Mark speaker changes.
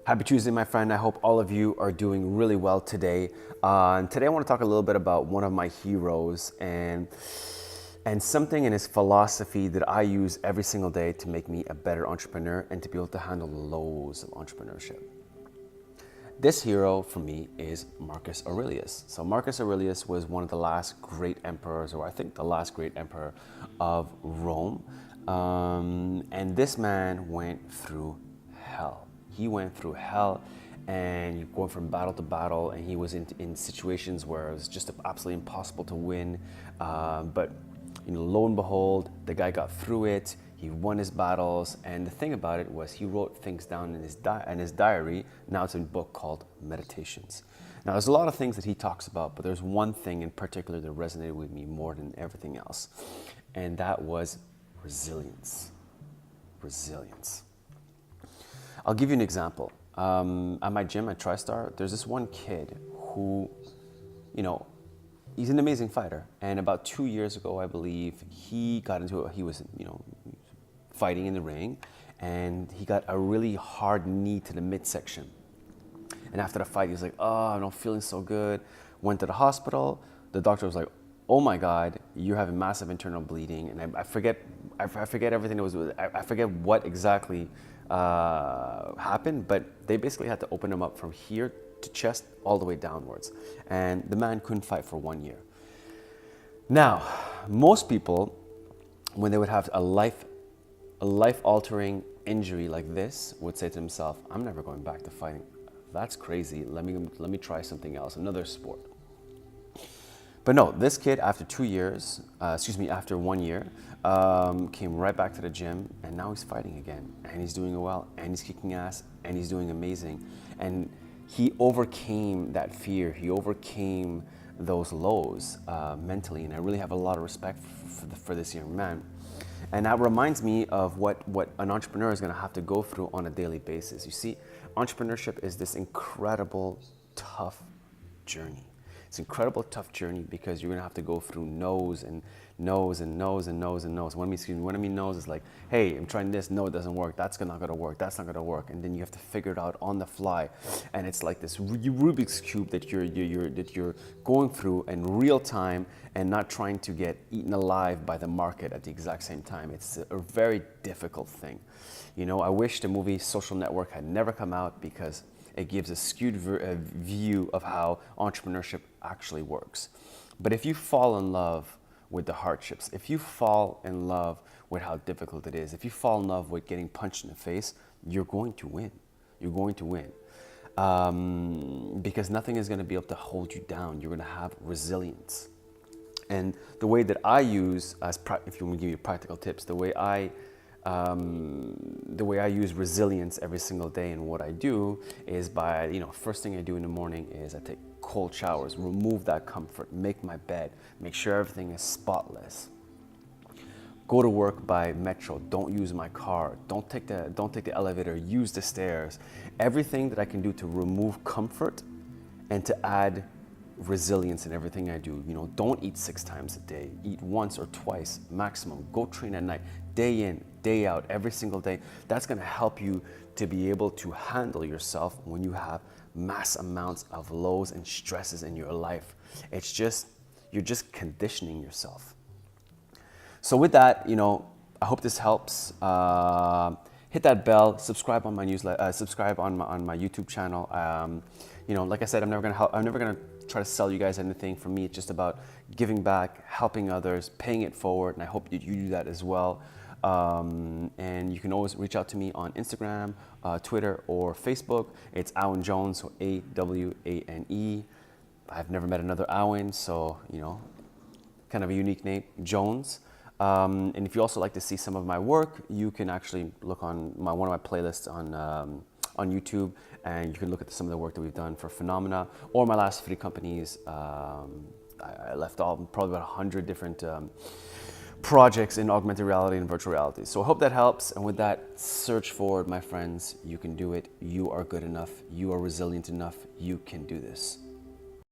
Speaker 1: Happy Tuesday, my friend. I hope all of you are doing really well today. And today I want to talk a little bit about one of my heroes and something in his philosophy that I use every single day to make me a better entrepreneur and to be able to handle the lows of entrepreneurship. This hero for me is Marcus Aurelius. So Marcus Aurelius was one of the last great emperors, or I think the last great emperor of Rome. And this man went through hell. He went through hell and going from battle to battle, and he was in situations where it was just absolutely impossible to win. But lo and behold, the guy got through it. He won his battles, and the thing about it was he wrote things down in his diary. Now it's a book called Meditations. Now there's a lot of things that he talks about, but there's one thing in particular that resonated with me more than everything else, and that was resilience. Resilience. I'll give you an example. At my gym at TriStar, there's this one kid who, he's an amazing fighter. And about 2 years ago, I believe, he was fighting in the ring, and he got a really hard knee to the midsection. And after the fight, he was like, "Oh, I'm not feeling so good." Went to the hospital. The doctor was like, "Oh my God, you're having massive internal bleeding." And I forget everything that was. I forget what exactly happened, but they basically had to open him up from here to chest all the way downwards. And the man couldn't fight for 1 year. Now, most people, when they would have a life-altering injury like this, would say to themselves, "I'm never going back to fighting. That's crazy. Let me try something else, another sport." But no, this kid, after 2 years, after 1 year, came right back to the gym, and now he's fighting again, and he's doing well, and he's kicking ass, and he's doing amazing. And he overcame that fear. He overcame those lows mentally, and I really have a lot of respect for this young man. And that reminds me of what an entrepreneur is going to have to go through on a daily basis. You see, entrepreneurship is this incredible, tough journey. It's an incredible tough journey because you're gonna have to go through no's and no's and no's and no's and no's. What I mean no's is like, "Hey, I'm trying this, no, it doesn't work. That's not gonna work. That's not gonna work." And then you have to figure it out on the fly. And it's like this Rubik's cube that you're going through in real time and not trying to get eaten alive by the market at the exact same time. It's a very difficult thing. I wish the movie Social Network had never come out because it gives a skewed view of how entrepreneurship actually works. But if you fall in love with the hardships, if you fall in love with how difficult it is, if you fall in love with getting punched in the face, you're going to win. You're going to win. Because nothing is going to be able to hold you down. You're going to have resilience. And the way that I use, if you want to give me practical tips, the way I use resilience every single day, and what I do is by, first thing I do in the morning is I take cold showers, remove that comfort, make my bed, make sure everything is spotless. Go to work by metro, don't use my car, don't take the elevator, use the stairs. Everything that I can do to remove comfort and to add resilience in everything I do. Don't eat 6 times a day, eat once or twice maximum. Go train at night, day in, day out, every single day. That's going to help you to be able to handle yourself when you have mass amounts of lows and stresses in your life. You're just conditioning yourself. So with that, I hope this helps. Hit that bell, subscribe on my newsletter, subscribe on my YouTube channel. Like I said, I'm never gonna try to sell you guys anything. For me, it's just about giving back, helping others, paying it forward, and I hope that you do that as well. And you can always reach out to me on Instagram, Twitter, or Facebook. It's Awane Jones, so Awane. I've never met another Awane, so kind of a unique name, Jones. And if you also like to see some of my work, you can actually look on one of my playlists on YouTube, and you can look at some of the work that we've done for Phenomena or my last 3 companies. I left probably about 100 different projects in augmented reality and virtual reality. So I hope that helps. And with that, search forward, my friends. You can do it. You are good enough. You are resilient enough. You can do this.